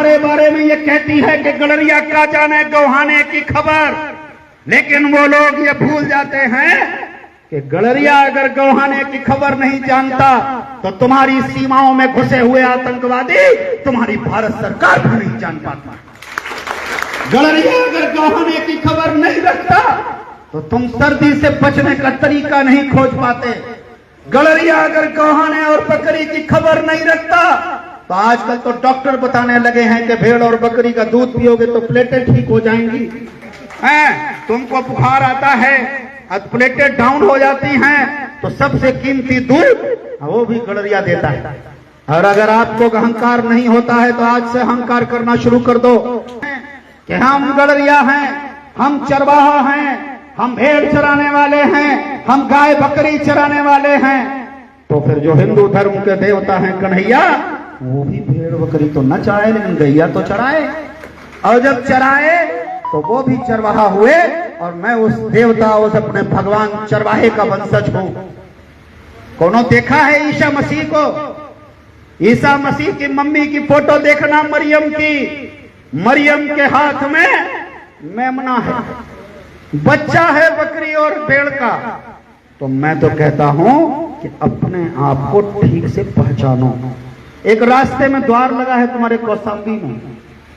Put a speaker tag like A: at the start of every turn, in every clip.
A: तुम्हारे बारे में ये कहती है कि गलरिया का जाने गौहाने की खबर, लेकिन वो लोग ये भूल जाते हैं कि गलरिया अगर गौहाने की खबर नहीं जानता तो तुम्हारी सीमाओं में घुसे हुए आतंकवादी तुम्हारी भारत सरकार भी नहीं जान पाता। गलरिया अगर गौहाने की खबर नहीं रखता तो तुम सर्दी से बचने का तरीका नहीं खोज पाते। गलरिया अगर गौहाने और बकरी की खबर नहीं रखता तो आजकल तो डॉक्टर बताने लगे हैं कि भेड़ और बकरी का दूध पियोगे तो प्लेटें ठीक हो जाएंगी। तुमको बुखार आता है, प्लेटें डाउन हो जाती हैं, तो सबसे कीमती दूध वो भी गलरिया देता है। और अगर आपको अहंकार नहीं होता है तो आज से अहंकार करना शुरू कर दो कि हम गलरिया हैं, हम चरवाहा हैं, हम भेड़ चराने वाले हैं, हम गाय बकरी चराने वाले हैं। तो फिर जो हिंदू धर्म के देवता हैं कन्हैया, वो भी भेड़ बकरी तो न चराए लेकिन गैया तो चराए, और जब चराए तो वो भी चरवाहा हुए। और मैं उस देवता, उस अपने भगवान चरवाहे का वंशज हूं। कोनो देखा है ईसा मसीह को? ईसा मसीह की मम्मी की फोटो देखना, मरियम की। मरियम के हाथ में मेमना है, बच्चा है बकरी और भेड़ का। तो मैं तो कहता हूं कि अपने आप को ठीक से पहचानो। एक रास्ते में द्वार लगा है तुम्हारे कौशाम्बी में,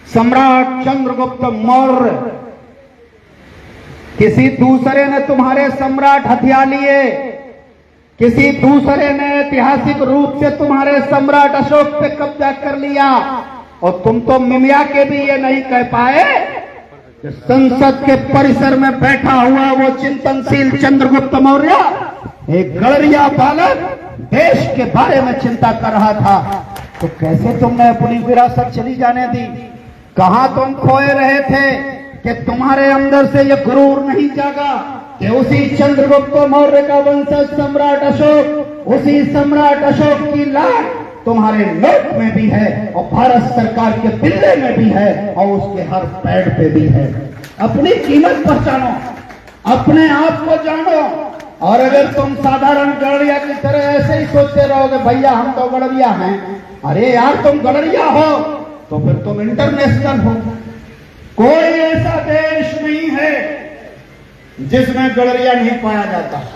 A: सम्राट चंद्रगुप्त मौर्य। किसी दूसरे ने तुम्हारे सम्राट हथिया लिए, किसी दूसरे ने ऐतिहासिक रूप से तुम्हारे सम्राट अशोक पे कब्जा कर लिया, और तुम तो मिमिया के भी ये नहीं कह पाए कि संसद के परिसर में बैठा हुआ वो चिंतनशील चंद्रगुप्त मौर्य एक गलरिया बालक देश के बारे में चिंता कर रहा था। तो कैसे तुमने अपनी विरासत चली जाने दी? कहां तुम खोए रहे थे कि तुम्हारे अंदर से यह गुरूर नहीं जागा कि उसी चंद्रगुप्त मौर्य का वंशज सम्राट अशोक, उसी सम्राट अशोक की लाट तुम्हारे नोट में भी है और भारत सरकार के बिल्ले में भी है और उसके हर पैड पे भी है। अपनी कीमत पहचानो, अपने आप को जानो। और अगर तुम साधारण गलरिया की तरह ऐसे ही सोचते रहोगे भैया हम तो गलरिया हैं, अरे यार तुम गलरिया हो तो फिर तुम इंटरनेशनल हो। कोई ऐसा देश नहीं है जिसमें गलरिया नहीं पाया जाता।